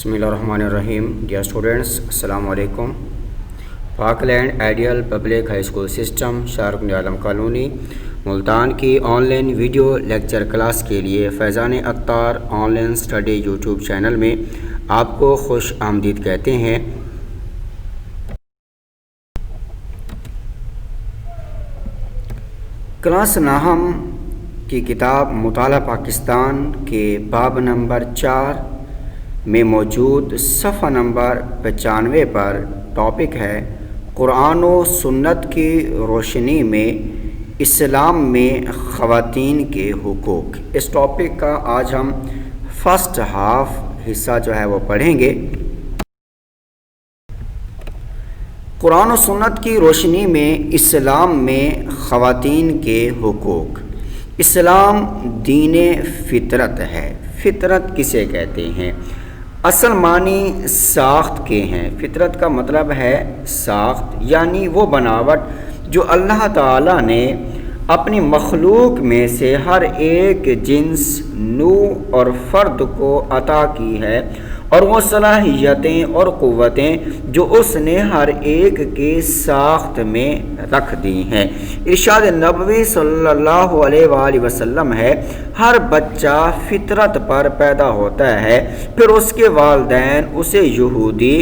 بسم اللہ الرحمن الرحیم. ڈیئر اسٹوڈنٹس، السلام علیکم. Pak land ideal public high school system, Shariq Alam colony, Multan کی online video lecture class کے لیے Faizan Attar online study YouTube channel میں آپ کو خوش آمدید کہتے ہیں. کلاس ناہم کی کتاب مطالعہ پاکستان کے باب نمبر 4 میں موجود صفحہ نمبر 95 پر ٹاپک ہے قرآن و سنت کی روشنی میں اسلام میں خواتین کے حقوق. اس ٹاپک کا آج ہم فرسٹ ہاف حصہ جو ہے وہ پڑھیں گے. قرآن و سنت کی روشنی میں اسلام میں خواتین کے حقوق. اسلام دین فطرت ہے. فطرت کسے کہتے ہیں؟ اصل معنی ساخت کے ہیں. فطرت کا مطلب ہے ساخت، یعنی وہ بناوٹ جو اللہ تعالیٰ نے اپنی مخلوق میں سے ہر ایک جنس، نوع اور فرد کو عطا کی ہے، اور وہ صلاحیتیں اور قوتیں جو اس نے ہر ایک کے ساخت میں رکھ دی ہیں. ارشاد نبوی صلی اللہ علیہ وآلہ وسلم ہے، ہر بچہ فطرت پر پیدا ہوتا ہے، پھر اس کے والدین اسے یہودی،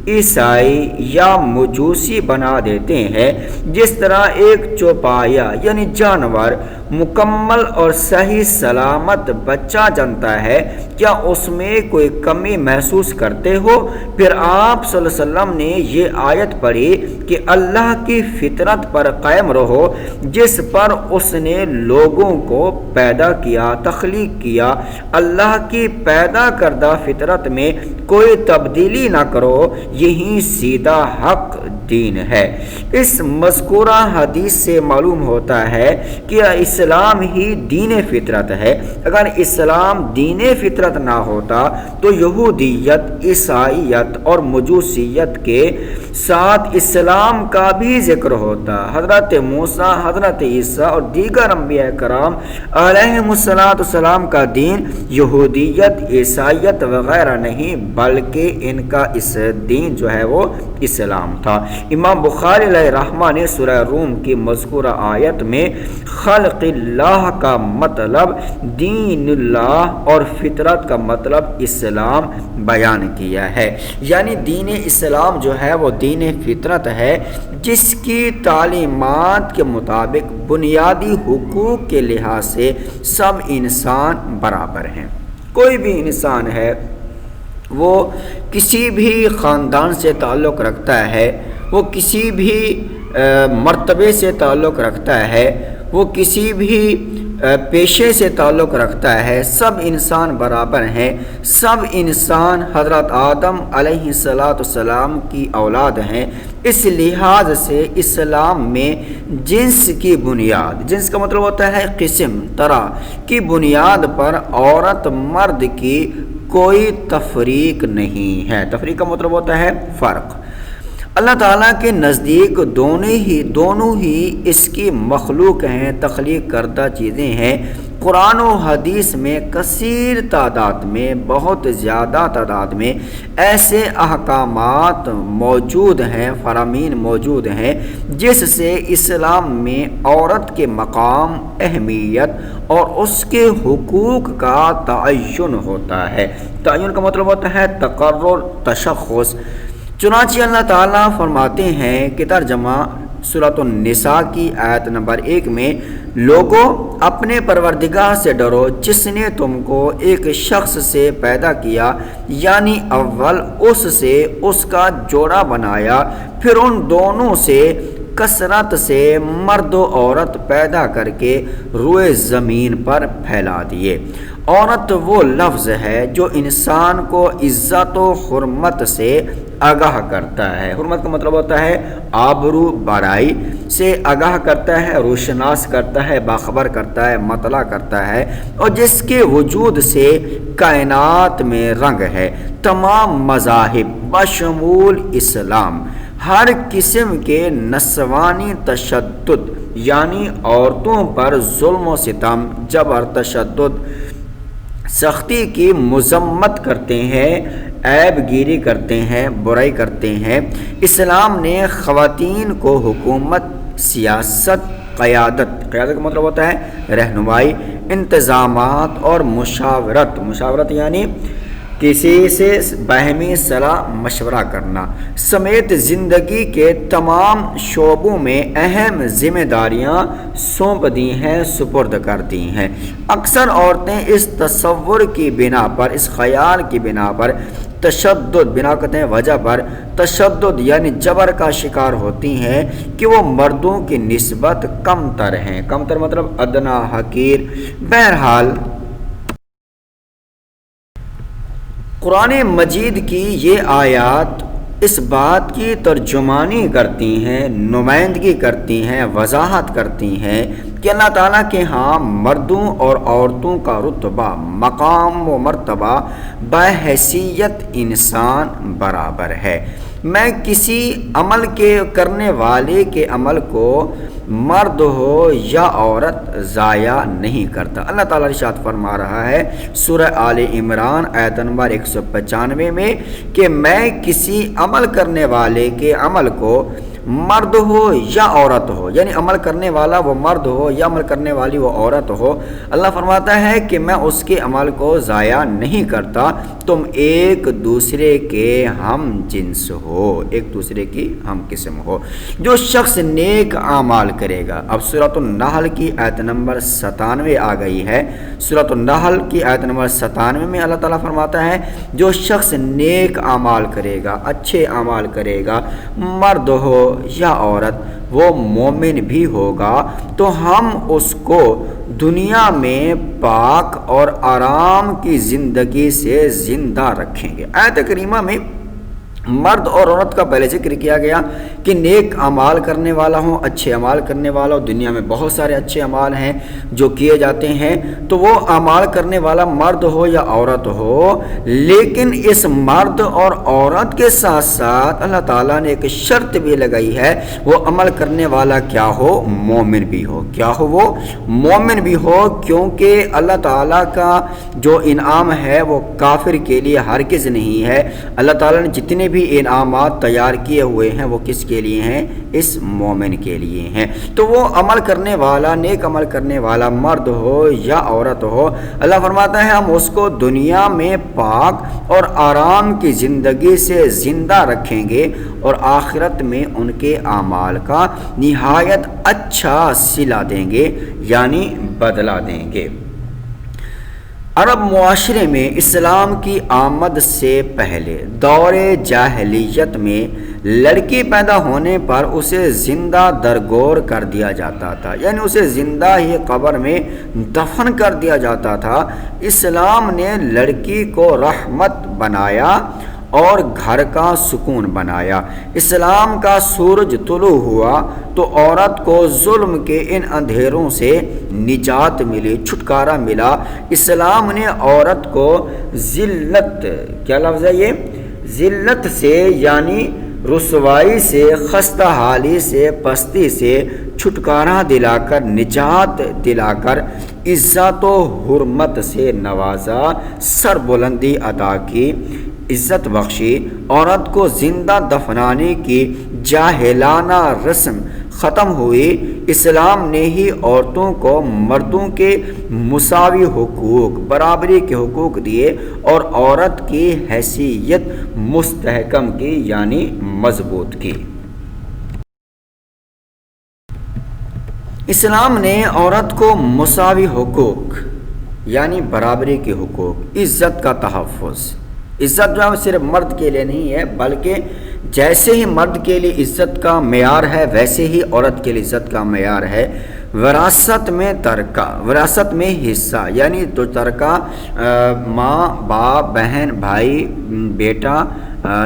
عیسائی یا مجوسی بنا دیتے ہیں. جس طرح ایک چوپایا یعنی جانور مکمل اور صحیح سلامت بچہ جنتا ہے، کیا اس میں کوئی کمی محسوس کرتے ہو؟ پھر آپ صلی اللہ علیہ وسلم نے یہ آیت پڑھی کہ اللہ کی فطرت پر قائم رہو جس پر اس نے لوگوں کو پیدا کیا، تخلیق کیا. اللہ کی پیدا کردہ فطرت میں کوئی تبدیلی نہ کرو، یہی سیدھا حق دین ہے. اس مذکورہ حدیث سے معلوم ہوتا ہے کہ اسلام ہی دین فطرت ہے. اگر اسلام دین فطرت نہ ہوتا تو یہودیت، عیسائیت اور مجوسیت کے ساتھ اسلام کا بھی ذکر ہوتا. حضرت موسیٰ، حضرت عیسیٰ اور دیگر انبیاء کرام علیہم السلام کا دین یہودیت، عیسائیت وغیرہ نہیں، بلکہ ان کا اس دین جو ہے وہ اسلام تھا. امام بخاری علیہ رحمہ نے سورہ روم کی مذکورہ آیت میں خلق اللہ کا مطلب دین اللہ اور فطرت کا مطلب اسلام بیان کیا ہے. یعنی دین اسلام جو ہے وہ دین فطرت ہے، جس کی تعلیمات کے مطابق بنیادی حقوق کے لحاظ سے سب انسان برابر ہیں. کوئی بھی انسان ہے، وہ کسی بھی خاندان سے تعلق رکھتا ہے، وہ کسی بھی مرتبے سے تعلق رکھتا ہے، وہ کسی بھی پیشے سے تعلق رکھتا ہے، سب انسان برابر ہیں. سب انسان حضرت آدم علیہ السلام کی اولاد ہیں. اس لحاظ سے اسلام میں جنس کی بنیاد، جنس کا مطلب ہوتا ہے قسم، طرح کی بنیاد پر عورت مرد کی کوئی تفریق نہیں ہے. تفریق کا مطلب ہوتا ہے فرق. اللہ تعالیٰ کے نزدیک دونوں ہی اس کی مخلوق ہیں، تخلیق کردہ چیزیں ہیں. قرآن و حدیث میں کثیر تعداد میں، بہت زیادہ تعداد میں ایسے احکامات موجود ہیں، فرامین موجود ہیں، جس سے اسلام میں عورت کے مقام، اہمیت اور اس کے حقوق کا تعین ہوتا ہے. تعین کا مطلب ہوتا ہے تقرر، تشخص. چنانچہ اللہ تعالیٰ فرماتے ہیں کہ ترجمہ سورۃ النساء کی آیت نمبر 1 میں، لوگوں اپنے پروردگار سے ڈرو جس نے تم کو ایک شخص سے پیدا کیا، یعنی اول اس سے اس کا جوڑا بنایا، پھر ان دونوں سے کثرت سے مرد و عورت پیدا کر کے روئے زمین پر پھیلا دیے. عورت وہ لفظ ہے جو انسان کو عزت و حرمت سے آگاہ کرتا ہے. حرمت کا مطلب ہوتا ہے آبرو، بڑائی سے آگاہ کرتا ہے، روشناس کرتا ہے، باخبر کرتا ہے، مطلع کرتا ہے، اور جس کے وجود سے کائنات میں رنگ ہے. تمام مذاہب بشمول اسلام ہر قسم کے نسوانی تشدد، یعنی عورتوں پر ظلم و ستم، جبر، تشدد، سختی کی مذمت کرتے ہیں. عیب گیری کرتے ہیں، برائی کرتے ہیں۔ اسلام نے خواتین کو حکومت، سیاست، قیادت کا مطلب ہوتا ہے رہنمائی، انتظامات اور مشاورت یعنی کسی سے باہمی صلاح مشورہ کرنا سمیت زندگی کے تمام شعبوں میں اہم ذمہ داریاں سونپ دی ہیں، سپرد کر دی ہیں۔ اکثر عورتیں اس تصور کی بنا پر، اس خیال کی بنا پر وجہ پر تشدد یعنی جبر کا شکار ہوتی ہیں کہ وہ مردوں کی نسبت کم تر ہیں۔ کم تر مطلب ادنا، حقیر۔ بہرحال قرآن مجید کی یہ آیات اس بات کی ترجمانی کرتی ہیں، نمائندگی کرتی ہیں، وضاحت کرتی ہیں کہ اللہ تعالیٰ کے ہاں مردوں اور عورتوں کا رتبہ، مقام و مرتبہ بحیثیت انسان برابر ہے۔ میں کسی عمل کے کرنے والے کے عمل کو مرد ہو یا عورت ضائع نہیں کرتا۔ اللہ تعالیٰ ارشاد فرما رہا ہے سورہ آل عمران آیت نمبر 195 میں کہ میں کسی عمل کرنے والے کے عمل کو مرد ہو یا عورت ہو، یعنی عمل کرنے والا وہ مرد ہو یا عمل کرنے والی وہ عورت ہو، اللہ فرماتا ہے کہ میں اس کے عمل کو ضائع نہیں کرتا۔ تم ایک دوسرے کے ہم جنس ہو، ایک دوسرے کی ہم قسم ہو۔ جو شخص نیک اعمال کرے گا، اب سورۃ النحل کی آیت نمبر 97 آ گئی ہے۔ سورۃ النحل کی آیت نمبر 97 میں اللہ تعالیٰ فرماتا ہے جو شخص نیک اعمال کرے گا، اچھے اعمال کرے گا، مرد ہو یا عورت، وہ مومن بھی ہوگا تو ہم اس کو دنیا میں پاک اور آرام کی زندگی سے زندہ رکھیں گے۔ آیت کریمہ میں مرد اور عورت کا پہلے ذکر کیا گیا کہ نیک اعمال کرنے والا ہوں، اچھے اعمال کرنے والا ہوں۔ دنیا میں بہت سارے اچھے اعمال ہیں جو کیے جاتے ہیں، تو وہ اعمال کرنے والا مرد ہو یا عورت ہو، لیکن اس مرد اور عورت کے ساتھ ساتھ اللہ تعالیٰ نے ایک شرط بھی لگائی ہے، وہ عمل کرنے والا کیا ہو؟ مومن بھی ہو۔ کیا ہو؟ وہ مومن بھی ہو، کیونکہ اللہ تعالیٰ کا جو انعام ہے وہ کافر کے لیے ہرگز نہیں ہے۔ اللہ تعالیٰ نے جتنے بھی انعامات تیار کیے ہوئے ہیں وہ کس کے لیے ہیں؟ اس مومن کے لیے ہیں۔ تو وہ عمل کرنے والا، نیک عمل کرنے والا مرد ہو یا عورت ہو، اللہ فرماتا ہے ہم اس کو دنیا میں پاک اور آرام کی زندگی سے زندہ رکھیں گے اور آخرت میں ان کے اعمال کا نہایت اچھا صلہ دیں گے، یعنی بدلہ دیں گے۔ عرب معاشرے میں اسلام کی آمد سے پہلے دور جاہلیت میں لڑکی پیدا ہونے پر اسے زندہ درگور کر دیا جاتا تھا، یعنی اسے زندہ ہی قبر میں دفن کر دیا جاتا تھا۔ اسلام نے لڑکی کو رحمت بنایا اور گھر کا سکون بنایا۔ اسلام کا سورج طلوع ہوا تو عورت کو ظلم کے ان اندھیروں سے نجات ملی، چھٹکارا ملا۔ اسلام نے عورت کو ذلت، کیا لفظ ہے یہ؟ ذلت سے یعنی رسوائی سے، خستہ حالی سے، پستی سے چھٹکارا دلا کر، نجات دلا کر عزت و حرمت سے نوازا، سر بلندی عطا کی، عزت بخشی۔ عورت کو زندہ دفنانے کی جاہلانہ رسم ختم ہوئی۔ اسلام نے ہی عورتوں کو مردوں کے مساوی حقوق، برابری کے حقوق دیے اور عورت کی حیثیت مستحکم کی، یعنی مضبوط کی۔ اسلام نے عورت کو مساوی حقوق یعنی برابری کے حقوق، عزت کا تحفظ، عزت جو ہے صرف مرد کے لیے نہیں ہے بلکہ جیسے ہی مرد کے لیے عزت کا معیار ہے ویسے ہی عورت کے لیے عزت کا معیار ہے۔ وراثت میں ترکہ، وراثت میں حصہ، یعنی تو ترکہ ماں، باپ، بہن، بھائی، بیٹا،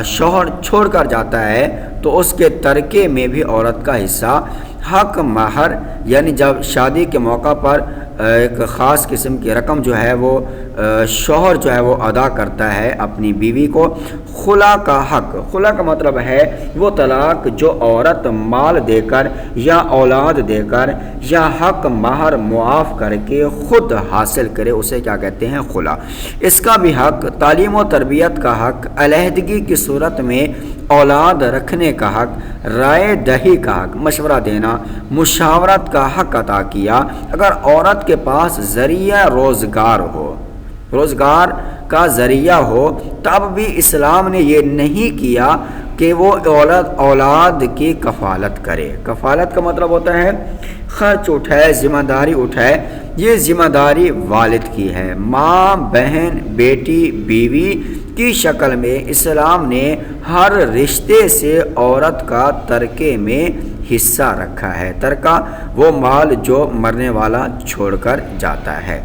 شوہر چھوڑ کر جاتا ہے تو اس کے ترکے میں بھی عورت کا حصہ۔ حق مہر، یعنی جب شادی کے موقع پر ایک خاص قسم کی رقم جو ہے وہ شوہر جو ہے وہ ادا کرتا ہے اپنی بیوی کو خلا کا حق. خلا کا مطلب ہے وہ طلاق جو عورت مال دے کر یا اولاد دے کر یا حق مہر معاف کر کے خود حاصل کرے، اسے کیا کہتے ہیں؟ خلا. اس کا بھی حق، تعلیم و تربیت کا حق، علیحدگی کی صورت میں اولاد رکھنے کا حق، رائے دہی کا حق، مشورہ دینا، مشاورت کا حق عطا کیا. اگر عورت کے پاس ذریعہ روزگار ہو، روزگار کا ذریعہ ہو، تب بھی اسلام نے یہ نہیں کیا کہ وہ اولاد کی کفالت کرے. کفالت کا مطلب ہوتا ہے خرچ اٹھائے، ذمہ داری اٹھائے. یہ ذمہ داری والد کی ہے. ماں، بہن، بیٹی، بیوی کی شکل میں اسلام نے ہر رشتے سے عورت کا ترکے میں حصہ رکھا ہے. ترکہ وہ مال جو مرنے والا چھوڑ کر جاتا ہے.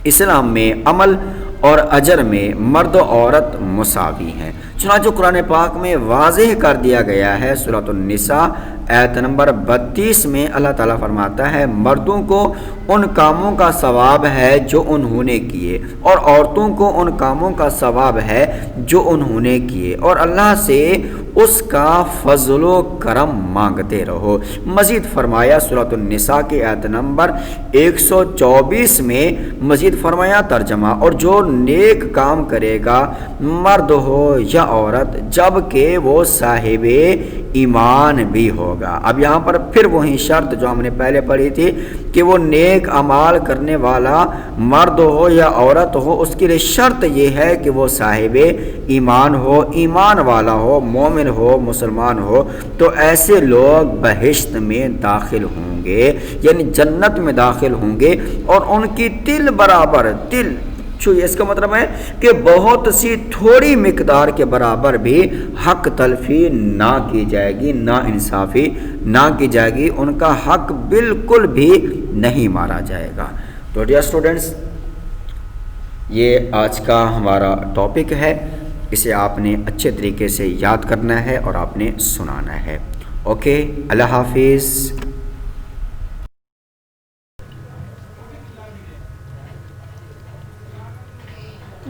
اسلام میں عمل اور اجر میں مرد و عورت مساوی ہیں. چنانچہ قرآن پاک میں واضح کر دیا گیا ہے، سورۃ النساء آیت نمبر 32 میں اللہ تعالیٰ فرماتا ہے مردوں کو ان کاموں کا ثواب ہے جو انہوں نے کیے، اور عورتوں کو ان کاموں کا ثواب ہے جو انہوں نے کیے، اور اللہ سے اس کا فضل و کرم مانگتے رہو. مزید فرمایا سورۃ النساء کی آیت نمبر 124 میں، مزید فرمایا ترجمہ، اور جو نیک کام کرے گا مرد ہو یا عورت جب کہ وہ صاحب ایمان بھی ہوگا. اب یہاں پر پھر وہی شرط جو ہم نے پہلے پڑھی تھی کہ وہ نیک اعمال کرنے والا مرد ہو یا عورت ہو، اس کے لیے شرط یہ ہے کہ وہ صاحب ایمان ہو، ایمان والا ہو، مومن ہو، مسلمان ہو. تو ایسے لوگ بہشت میں داخل ہوں گے، یعنی جنت میں داخل ہوں گے، اور ان کی تل برابر، تل اس کا مطلب ہے کہ بہت سی تھوڑی مقدار کے برابر بھی حق تلفی نہ کی جائے گی، نا انصافی نہ کی جائے گی، ان کا حق بالکل بھی نہیں مارا جائے گا. تو ڈیئر اسٹوڈنٹس، یہ آج کا ہمارا ٹاپک ہے. اسے آپ نے اچھے طریقے سے یاد کرنا ہے اور آپ نے سنانا ہے. اوکے، اللہ حافظ.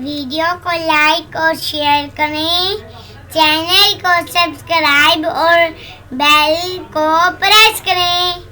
ویڈیو کو لائک اور شیئر کریں، چینل کو سبسکرائب اور بیل کو پریس کریں.